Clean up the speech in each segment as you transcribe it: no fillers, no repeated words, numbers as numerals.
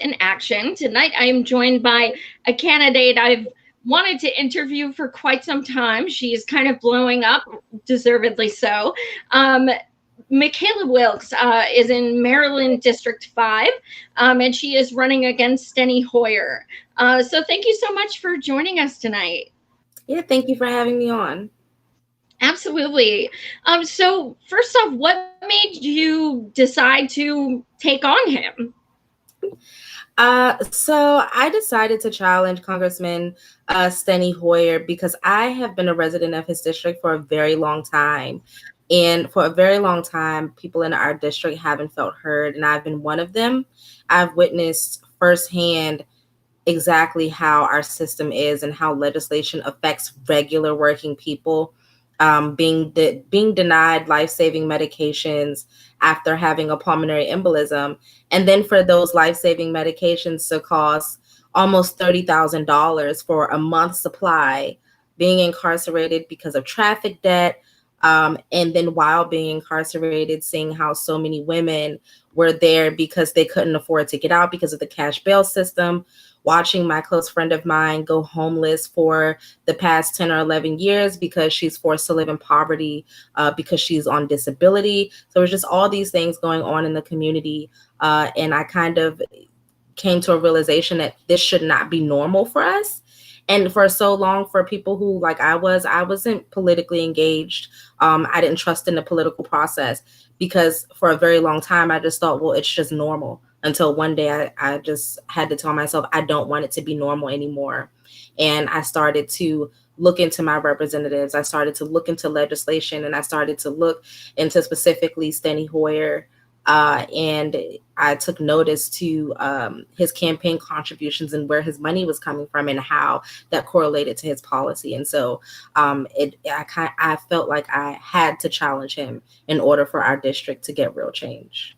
in Action. Tonight, I am joined by a candidate I've wanted to interview for quite some time. She is kind of blowing up, deservedly so. McKayla Wilkes is in Maryland District 5, and she is running against Steny Hoyer. So thank you so much for joining us tonight. Yeah, thank you for having me on. Absolutely. So first off, what made you decide to take on him? So I decided to challenge Congressman Steny Hoyer because I have been a resident of his district for a very long time. And for a very long time, people in our district haven't felt heard, and I've been one of them. I've witnessed firsthand exactly how our system is and how legislation affects regular working people, being denied life-saving medications after having a pulmonary embolism, and then for those life-saving medications to cost almost $30,000 for a month's supply, being incarcerated because of traffic debt, and then while being incarcerated, seeing how so many women were there because they couldn't afford to get out because of the cash bail system, watching my close friend of mine go homeless for the past 10 or 11 years because she's forced to live in poverty because she's on disability. So it's just all these things going on in the community. And I kind of came to a realization that this should not be normal for us. And for so long, for people who, like I wasn't politically engaged. I didn't trust in the political process because for a very long time, I just thought, well, it's just normal. Until one day I just had to tell myself, I don't want it to be normal anymore. And I started to look into my representatives. I started to look into legislation, and I started to look into specifically Steny Hoyer. And I took notice to his campaign contributions and where his money was coming from and how that correlated to his policy. And so I felt like I had to challenge him in order for our district to get real change.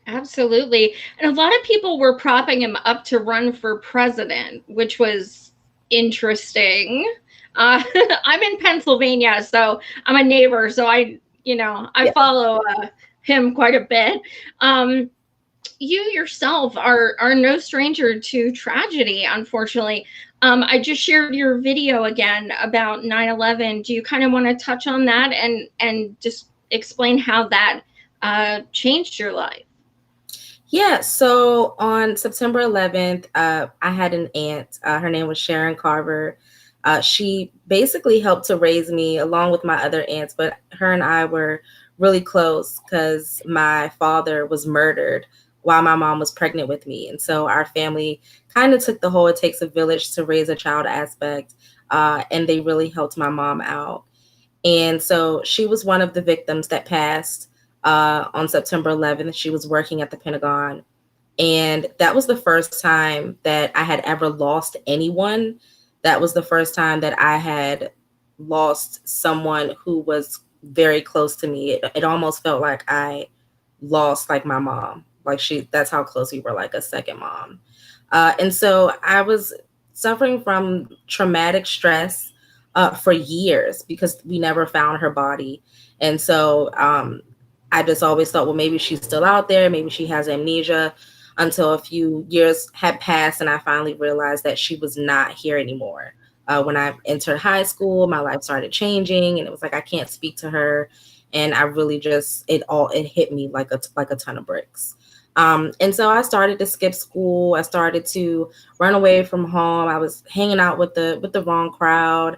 Absolutely. And a lot of people were propping him up to run for president, which was interesting. I'm in Pennsylvania, so I'm a neighbor, so I follow him quite a bit. You yourself are no stranger to tragedy, unfortunately. I just shared your video again about 9/11. Do you kind of want to touch on that and just explain how that changed your life? Yeah, so on September 11th, I had an aunt. Her name was Sharon Carver. She basically helped to raise me along with my other aunts, but her and I were really close because my father was murdered while my mom was pregnant with me. And so our family kind of took the whole it takes a village to raise a child aspect, and they really helped my mom out. And so she was one of the victims that passed on September 11th. She was working at the Pentagon. And that was the first time that I had ever lost anyone. That was the first time that I had lost someone who was very close to me. It almost felt like I lost like my mom. That's how close we were, like a second mom. And so I was suffering from traumatic stress for years because we never found her body. And so I just always thought, well, maybe she's still out there. Maybe she has amnesia, until a few years had passed. And I finally realized that she was not here anymore. When I entered high school, my life started changing, and it was like, I can't speak to her. And I really just, it hit me like a ton of bricks. And so I started to skip school. I started to run away from home. I was hanging out with the wrong crowd.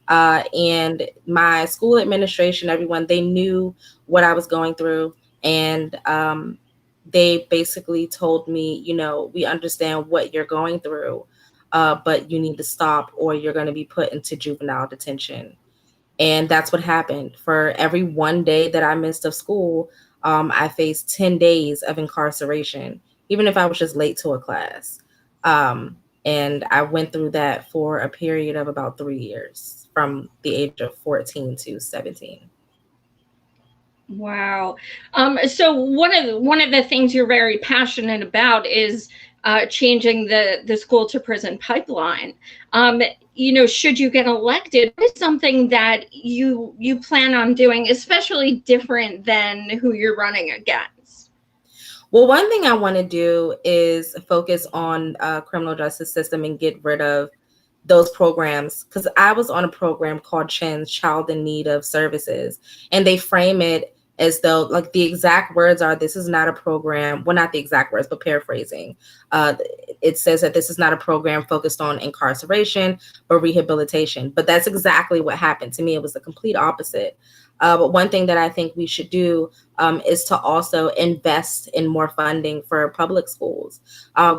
And my school administration, everyone, they knew what I was going through. And they basically told me, we understand what you're going through, but you need to stop or you're going to be put into juvenile detention. And that's what happened. For every one day that I missed of school, I faced 10 days of incarceration, even if I was just late to a class. And I went through that for a period of about 3 years, from the age of 14 to 17. Wow. So one of the things you're very passionate about is changing the school to prison pipeline. Should you get elected, what is something that you plan on doing, especially different than who you're running against? Well, one thing I want to do is focus on criminal justice system and get rid of those programs, because I was on a program called CHIN's Child in Need of Services, and they frame it as though, like, the exact words are, this is not a program, well, not the exact words, but paraphrasing. It says that this is not a program focused on incarceration or rehabilitation, but that's exactly what happened to me. It was the complete opposite. But one thing that I think we should do is to also invest in more funding for public schools.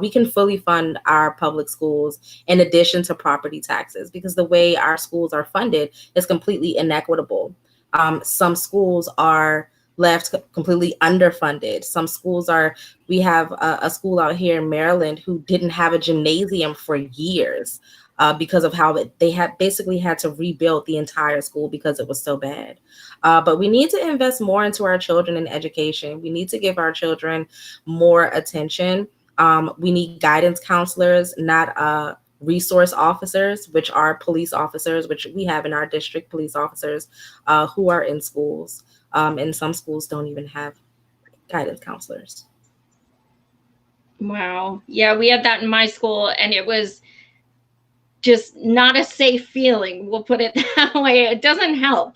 We can fully fund our public schools in addition to property taxes, because the way our schools are funded is completely inequitable. Some schools are left completely underfunded. Some schools are, we have a school out here in Maryland who didn't have a gymnasium for years because of how they had basically had to rebuild the entire school because it was so bad. But we need to invest more into our children in education. We need to give our children more attention. We need guidance counselors, not resource officers, which are police officers, which we have in our district, police officers who are in schools. And some schools don't even have guidance counselors. Wow. Yeah, we had that in my school, and it was just not a safe feeling. We'll put it that way. It doesn't help.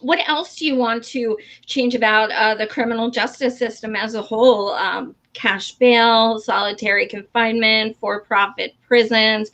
What else do you want to change about the criminal justice system as a whole? Cash bail, solitary confinement, for-profit prisons.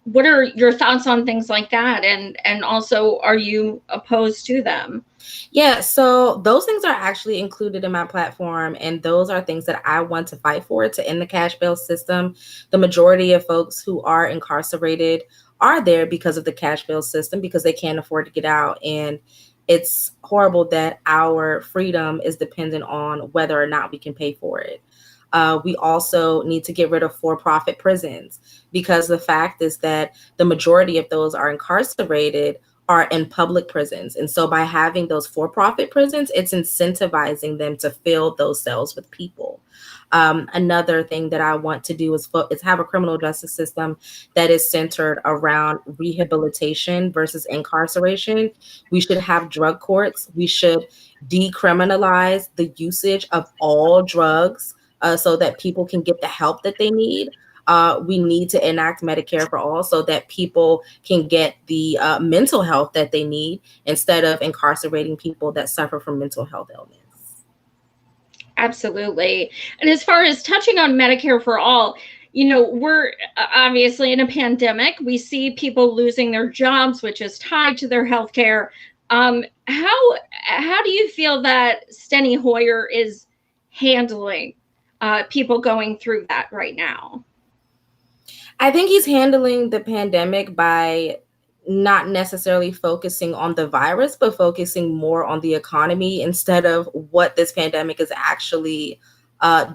What are your thoughts on things like that? And also, are you opposed to them? Yeah, so those things are actually included in my platform, and those are things that I want to fight for, to end the cash bail system. The majority of folks who are incarcerated are there because of the cash bail system, because they can't afford to get out. And it's horrible that our freedom is dependent on whether or not we can pay for it. We also need to get rid of for-profit prisons, because the fact is that the majority of those are incarcerated are in public prisons. And so by having those for-profit prisons, it's incentivizing them to fill those cells with people. Another thing that I want to do is have a criminal justice system that is centered around rehabilitation versus incarceration. We should have drug courts. We should decriminalize the usage of all drugs so that people can get the help that they need. We need to enact Medicare for all so that people can get the mental health that they need, instead of incarcerating people that suffer from mental health illness. Absolutely. And as far as touching on Medicare for all, we're obviously in a pandemic. We see people losing their jobs, which is tied to their health care. How do you feel that Steny Hoyer is handling people going through that right now? I think he's handling the pandemic by not necessarily focusing on the virus, but focusing more on the economy instead of what this pandemic is actually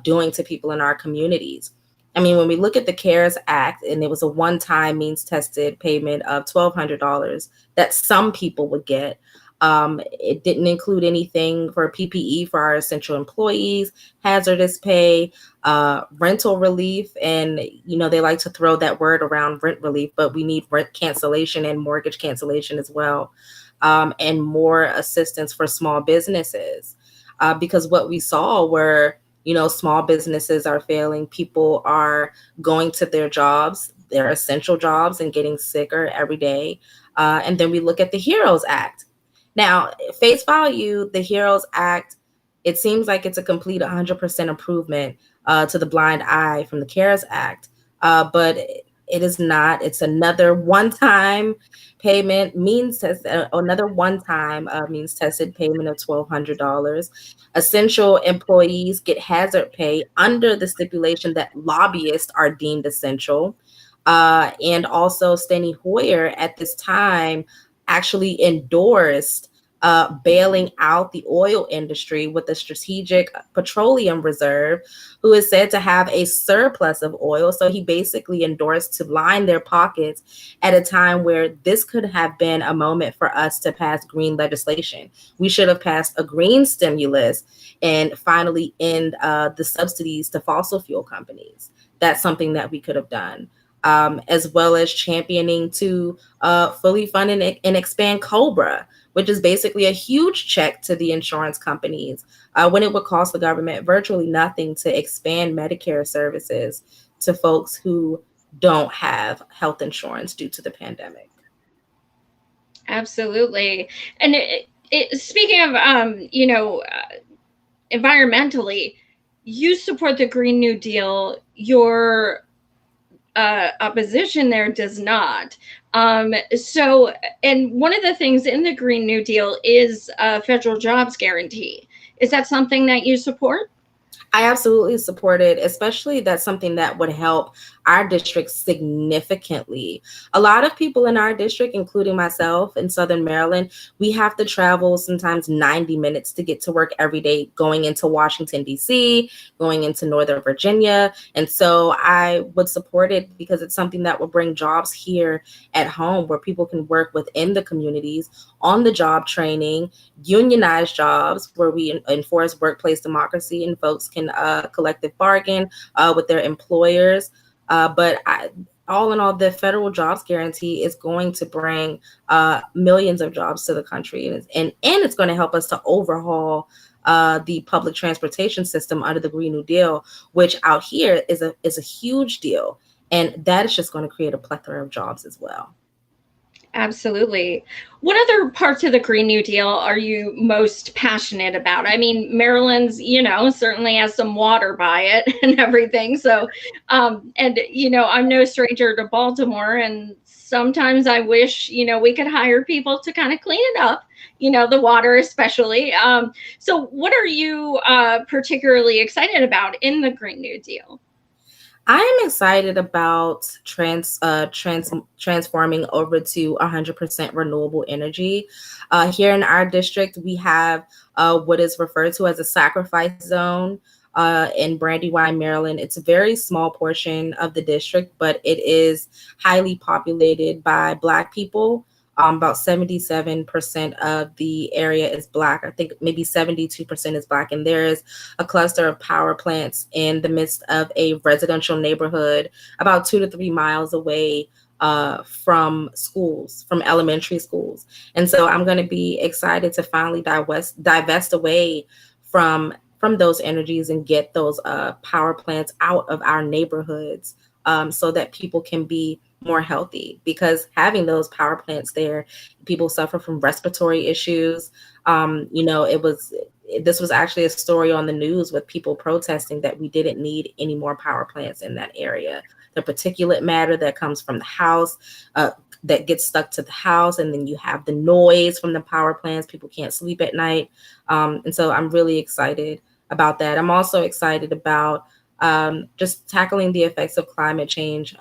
doing to people in our communities. I mean, when we look at the CARES Act, and it was a one-time means tested payment of $1,200 that some people would get. It didn't include anything for PPE for our essential employees, hazardous pay, rental relief. And, they like to throw that word around, rent relief, but we need rent cancellation and mortgage cancellation as well. And more assistance for small businesses. Because what we saw were, small businesses are failing. People are going to their jobs, their essential jobs, and getting sicker every day. And then we look at the HEROES Act. Now, face value, the HEROES Act, it seems like it's a complete 100% improvement to the blind eye from the CARES Act, but it is not. It's another one-time payment, another one-time means tested payment of $1,200. Essential employees get hazard pay under the stipulation that lobbyists are deemed essential. And also Steny Hoyer at this time actually endorsed bailing out the oil industry with the Strategic Petroleum Reserve, who is said to have a surplus of oil. So he basically endorsed to line their pockets at a time where this could have been a moment for us to pass green legislation. We should have passed a green stimulus and finally end the subsidies to fossil fuel companies. That's something that we could have done. As well as championing to fully fund and expand COBRA, which is basically a huge check to the insurance companies, when it would cost the government virtually nothing to expand Medicare services to folks who don't have health insurance due to the pandemic. Absolutely. And speaking of, environmentally, you support the Green New Deal. Your opposition there does not. So, and one of the things in the Green New Deal is a federal jobs guarantee. Is that something that you support? I absolutely support it, especially that's something that would help our district significantly. A lot of people in our district, including myself in Southern Maryland, we have to travel sometimes 90 minutes to get to work every day, going into Washington, D.C., going into Northern Virginia. And so I would support it because it's something that will bring jobs here at home where people can work within the communities on the job training, unionized jobs where we enforce workplace democracy and folks can collective bargain with their employers. But all in all, the federal jobs guarantee is going to bring millions of jobs to the country. And it's going to help us to overhaul the public transportation system under the Green New Deal, which out here is a huge deal. And that is just going to create a plethora of jobs as well. Absolutely. What other parts of the Green New Deal are you most passionate about? I mean, Maryland's, certainly has some water by it and everything. So, and, I'm no stranger to Baltimore. And sometimes I wish, we could hire people to kind of clean it up, the water especially. So what are you particularly excited about in the Green New Deal? I am excited about transforming over to 100% renewable energy. Here in our district, we have what is referred to as a sacrifice zone in Brandywine, Maryland. It's a very small portion of the district, but it is highly populated by Black people. About 77% of the area is Black. I think maybe 72% is Black. And there is a cluster of power plants in the midst of a residential neighborhood about 2 to 3 miles away from schools, from elementary schools. And so I'm going to be excited to finally divest away from those energies and get those power plants out of our neighborhoods so that people can be more healthy, because having those power plants there, people suffer from respiratory issues. This was actually a story on the news with people protesting that we didn't need any more power plants in that area. The particulate matter that comes from the house that gets stuck to the house, and then you have the noise from the power plants. People can't sleep at night. And so I'm really excited about that. I'm also excited about just tackling the effects of climate change,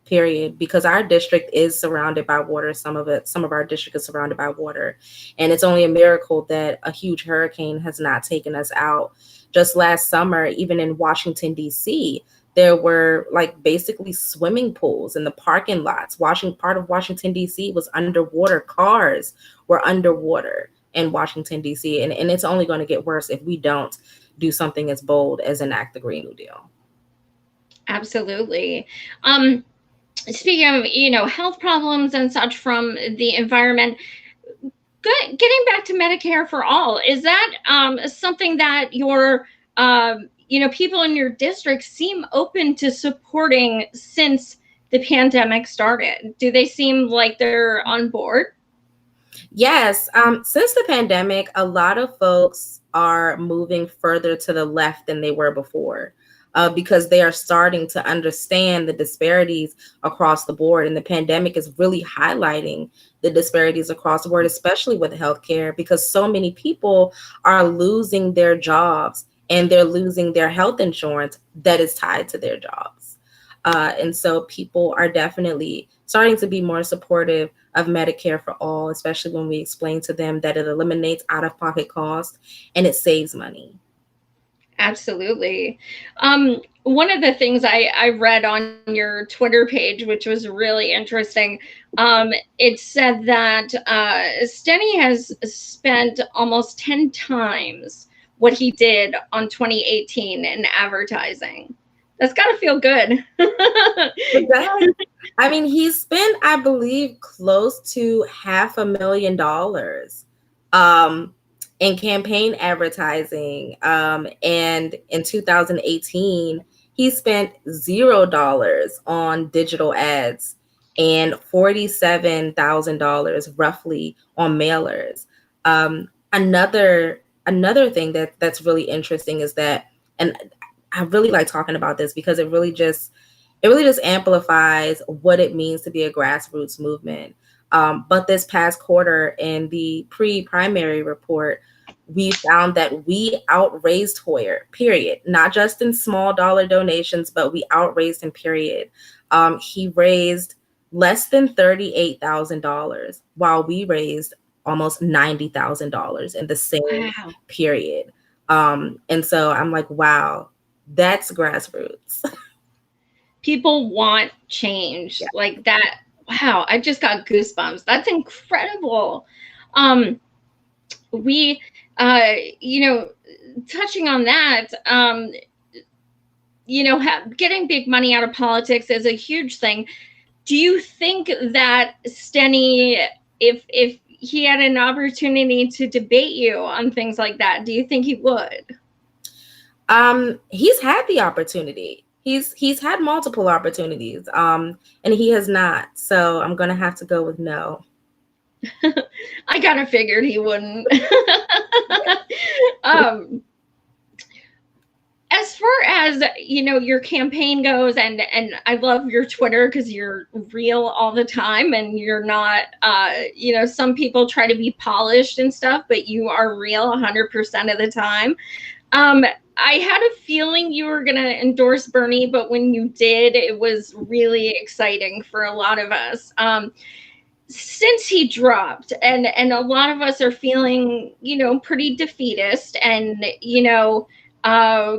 period, because our district is surrounded by water. Some of our district is surrounded by water. And it's only a miracle that a huge hurricane has not taken us out. Just last summer, even in Washington, D.C., there were basically swimming pools in the parking lots. Part of Washington, D.C. was underwater. Cars were underwater in Washington, D.C. And it's only going to get worse if we don't do something as bold as enact the Green New Deal. Absolutely. Speaking of, health problems and such from the environment, getting back to Medicare for all, is that something that your, people in your district seem open to supporting since the pandemic started? Do they seem like they're on board? Yes. Since the pandemic, a lot of folks are moving further to the left than they were before. Because they are starting to understand the disparities across the board. And the pandemic is really highlighting the disparities across the board, especially with healthcare, because so many people are losing their jobs and they're losing their health insurance that is tied to their jobs. And so people are definitely starting to be more supportive of Medicare for all, especially when we explain to them that it eliminates out-of-pocket costs and it saves money. Absolutely. One of the things I read on your Twitter page, which was really interesting, it said that Steny has spent almost 10 times what he did on 2018 in advertising. That's got to feel good. It does. I mean, he spent, I believe, close to $500,000 um, in campaign advertising. And in 2018, he spent $0 on digital ads and $47,000 roughly on mailers. Another thing that's really interesting is that, and I really like talking about this because it really just amplifies what it means to be a grassroots movement. But this past quarter in the pre-primary report, we found that we outraised Hoyer, period. Not just in small dollar donations, but we outraised him, period. He raised less than $38,000 while we raised almost $90,000 in the same period. And so I'm like, wow, that's grassroots. People want change like that. Wow, I just got goosebumps. That's incredible. We touching on that, getting big money out of politics is a huge thing. Do you think that Steny, if he had an opportunity to debate you on things like that, do you think he would? He's had the opportunity. He's had multiple opportunities, and he has not. So I'm gonna have to go with no. I kind of figured he wouldn't. As far as your campaign goes, and I love your Twitter because you're real all the time, and you're not some people try to be polished and stuff, but you are real 100% of the time. I had a feeling you were going to endorse Bernie, but when you did, it was really exciting for a lot of us. Since he dropped, and a lot of us are feeling, pretty defeatist and,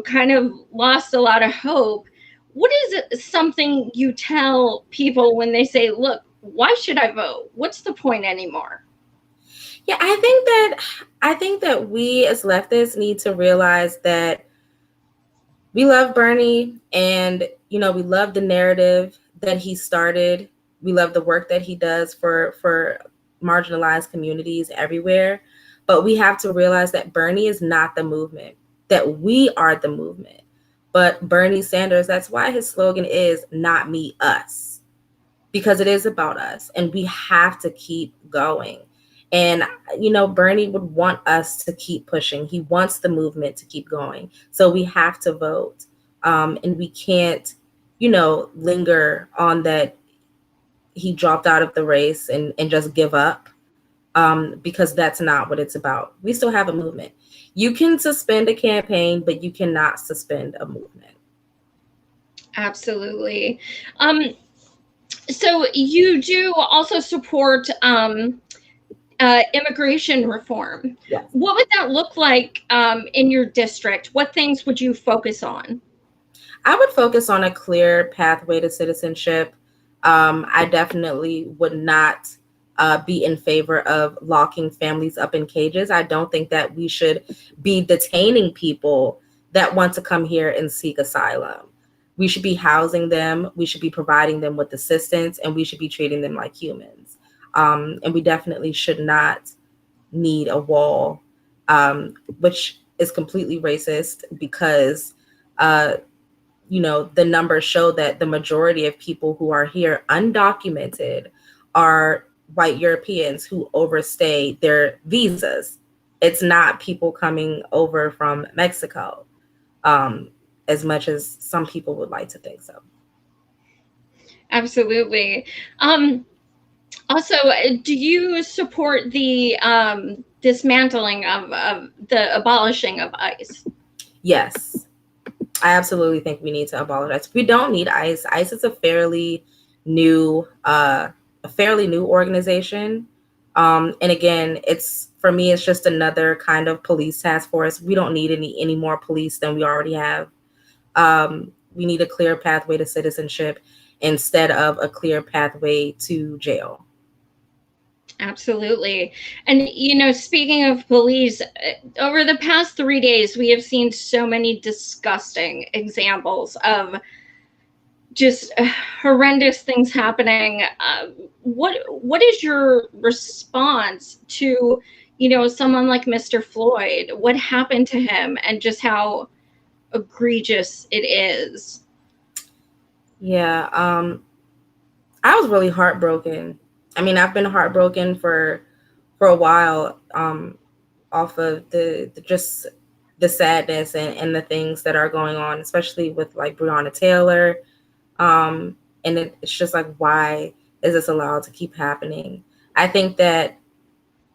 kind of lost a lot of hope. What is something you tell people when they say, look, why should I vote? What's the point anymore? Yeah, I think that we as leftists need to realize that we love Bernie, and we love the narrative that he started. We love the work that he does for marginalized communities everywhere. But we have to realize that Bernie is not the movement, that we are the movement. But Bernie Sanders, that's why his slogan is "Not me, us," because it is about us, and we have to keep going. And, Bernie would want us to keep pushing. He wants the movement to keep going. So we have to vote. And we can't, linger on that he dropped out of the race and just give up, because that's not what it's about. We still have a movement. You can suspend a campaign, but you cannot suspend a movement. Absolutely. So you do also support immigration reform. Yes. What would that look like in your district? What things would you focus on? I would focus on a clear pathway to citizenship. I definitely would not be in favor of locking families up in cages. I don't think that we should be detaining people that want to come here and seek asylum. We should be housing them. We should be providing them with assistance, and we should be treating them like humans. And we definitely should not need a wall, which is completely racist because, the numbers show that the majority of people who are here undocumented are white Europeans who overstay their visas. It's not people coming over from Mexico, as much as some people would like to think so. Absolutely. Also, do you support the dismantling of the abolishing of ICE? Yes, I absolutely think we need to abolish ICE. We don't need ICE. ICE is a fairly new organization. And again, for me, it's just another kind of police task force. We don't need any more police than we already have. We need a clear pathway to citizenship instead of a clear pathway to jail. Absolutely. And, speaking of police, over the past 3 days, we have seen so many disgusting examples of just horrendous things happening. What is your response to, someone like Mr. Floyd? What happened to him and just how egregious it is? Yeah, I was really heartbroken. I mean, I've been heartbroken for a while, off of the just the sadness and the things that are going on, especially with like Breonna Taylor. And it's just like, why is this allowed to keep happening? I think that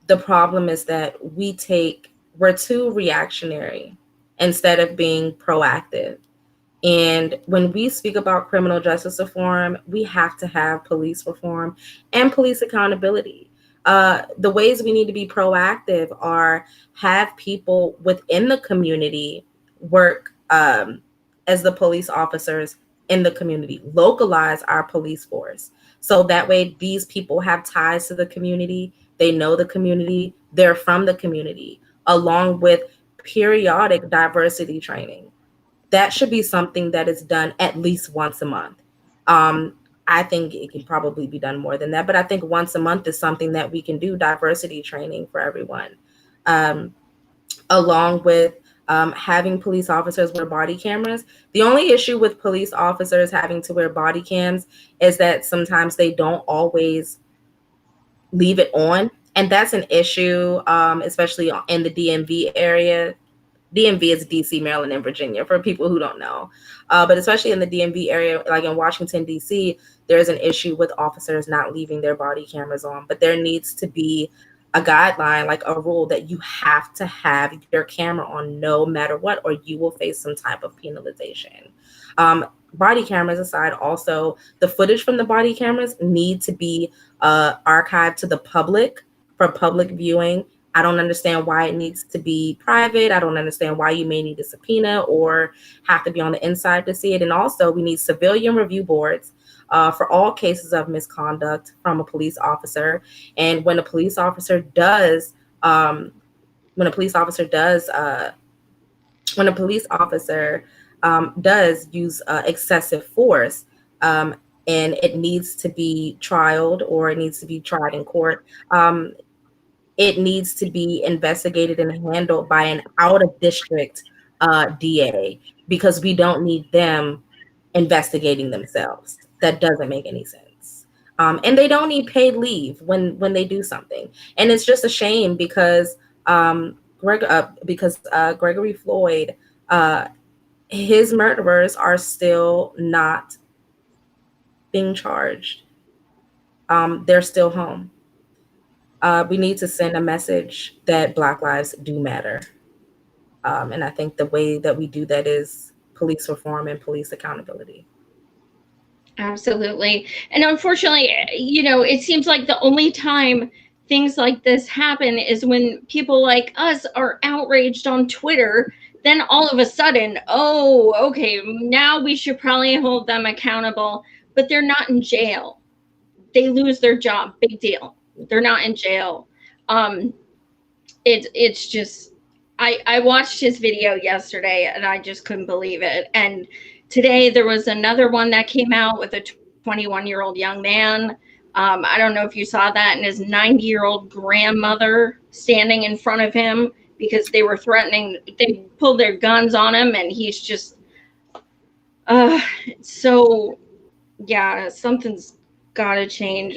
the problem is that we're too reactionary instead of being proactive. And when we speak about criminal justice reform, we have to have police reform and police accountability. The ways we need to be proactive are have people within the community work, as the police officers in the community, localize our police force. So that way, these people have ties to the community, they know the community, they're from the community, along with periodic diversity training. That should be something that is done at least once a month. I think it can probably be done more than that, but I think once a month is something that we can do, diversity training for everyone, um, along with having police officers wear body cameras. The only issue with police officers having to wear body cams is that sometimes they don't always leave it on. And that's an issue, especially in the DMV area. DMV is DC, Maryland, and Virginia for people who don't know. But especially in the DMV area, like in Washington, DC, there's an issue with officers not leaving their body cameras on. But there needs to be a guideline, like a rule that you have to have your camera on no matter what, or you will face some type of penalization. Body cameras aside, also, the footage from the body cameras need to be archived to the public for public viewing. I don't understand why it needs to be private. I don't understand why you may need a subpoena or have to be on the inside to see it. And also, we need civilian review boards for all cases of misconduct from a police officer. And when a police officer does, when a police officer does, when a police officer does use excessive force, and it needs to be trialed or it needs to be tried in court. It needs to be investigated and handled by an out of district DA, because we don't need them investigating themselves. That doesn't make any sense. And they don't need paid leave when they do something. And it's just a shame because Gregory Floyd, his murderers are still not being charged. They're still home. We need to send a message that Black lives do matter. And I think the way that we do that is police reform and police accountability. Absolutely. And unfortunately, it seems like the only time things like this happen is when people like us are outraged on Twitter. Then all of a sudden, oh, okay, now we should probably hold them accountable, but they're not in jail. They lose their job. Big deal. They're not in jail. It's just, I watched his video yesterday and I just couldn't believe it. And today there was another one that came out with a 21-year-old young man. I don't know if you saw that, and his 90-year-old grandmother standing in front of him because they were threatening, they pulled their guns on him, and he's just, so yeah, something's got to change.